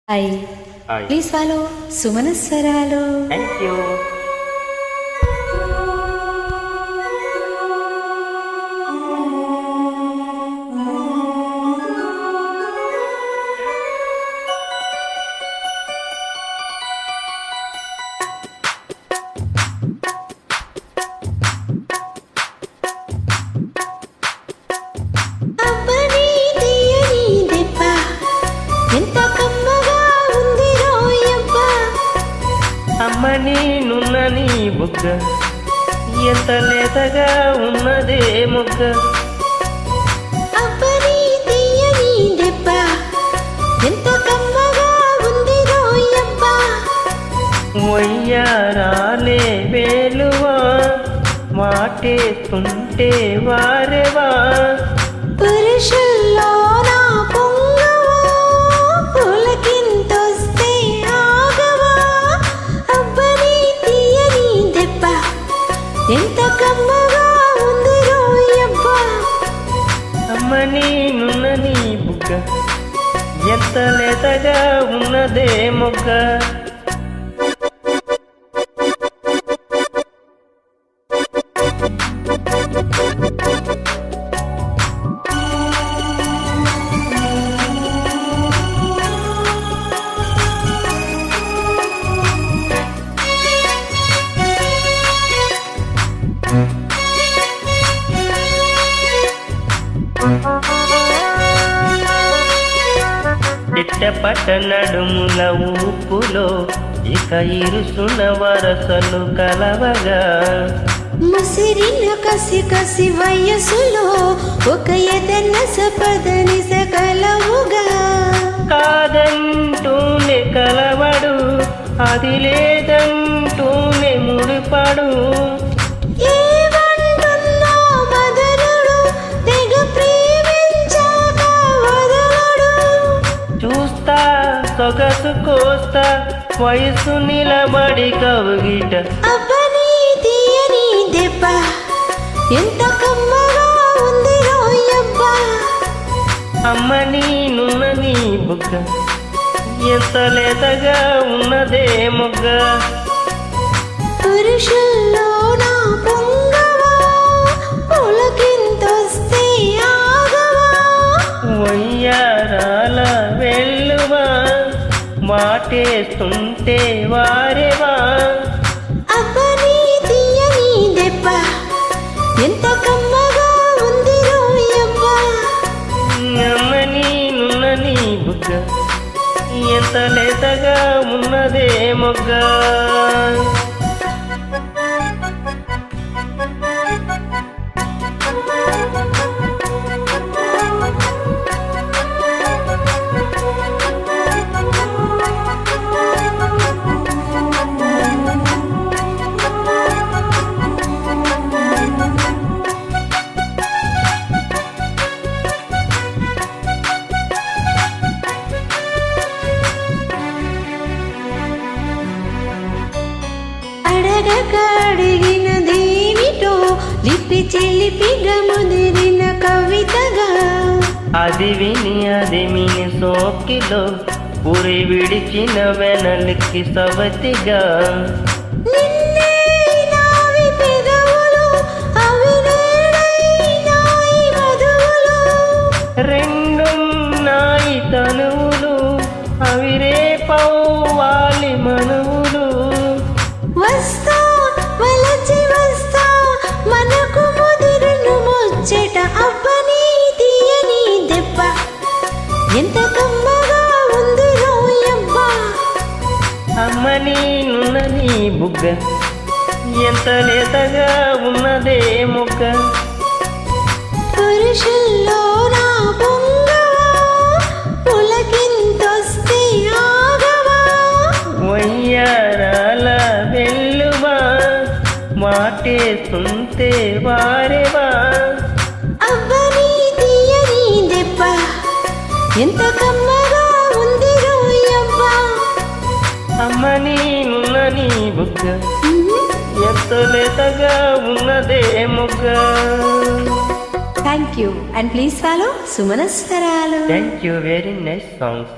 Hi. Hi. Please follow Sumanaswaralu. Thank you. అమ్మని నున్నని బుగ్గ ఎంత లేతగా ఉన్నదే మొగ్గ. అబ్బని తీయని దెబ్బ ఎంత కమ్మగా ఉంది రోయబ్బ. వయ్యారాలే వేలువా మాటేస్తుంటే వారెవా. పురుషుల్లో నా పొంగవా పులకింతొస్తే ఆగవా. అబ్బని తీయని దెబ్బ ఎంత కమ్మగా ఉంది రోయబ్బ. అమ్మని నున్నని బుగ్గ ఎంత లేతగా ఉన్నదే మొగ్గ. చిట్టపట నడుముల ఊపులో ఇక ఇరుసున వరసలు కలవగా. ముసిరిన కసి కసి వయసులో ఒక ఎదన్న సపదని సకలవుగా. కాదంటూనే కలవడు అది లేదంటూనే ముడిపడు. ఏమంటున్నా మదనుడు తెగ ప్రేమించాక వదలడు. చూస్తా సొగసు కోస్తా వయసు నిలబడి కవుగిట. అబ్బని తీయని దెబ్బ ఎంత కమ్మగా ఉంది రోయబ్బ. అమ్మని నున్నని బుగ్గ ఎంత లేతగా ఉన్నదే మొగ్గ. పురుషుల్లో నా పొంగవా పులకింతొస్తే ఆగవా. వయ్యారాల వెళ్ళువా మాటేస్తుంటే వారెవా. అబ్బని తీయని దెబ్బ ఎంత కమ్మగా ఉంది రోయబ్బ. అమ్మని నున్నని బుగ్గ ఎంత లేతగా ఉన్నదే మొగ్గ. అడగక అడిగినదేమిటో లిపి చెలిపిగా ముదిరిన కవితగా. అది విని సోకిలో ఉరి విడిచిన వెనలికి సవతిగా. నిన్నే నావి పెదవులు అవి నేడై నాయి వధువులు. రెండున్నాయి తనువులు అవి రేపవ్వాలి మనువులు. వస్తా వలచి వస్తా మనకు ముదిరును ముచ్చట. అబ్బని తీయని దెబ్బ ఎంత కమ్మగా ఉంది రోయబ్బ. అమ్మని నున్నని బుగ్గ ఎంత లేతగా ఉన్నదే మొగ్గ. పురుషుల్లో నా పొంగవా పులకింతొస్తే ఆగవా. వయ్యారాల వెళ్ళువా మాటేస్తుంటే వారెవా. అబ్బని తీయని దెబ్బ ఎంత కమ్మగా ఉంది రోయబ్బ. అమ్మని నున్నని బుగ్గ ఎంత లేతగా ఉన్నదే మొగ్గ. Thank you and please follow Sumanaswaralu. Thank you, very nice songs.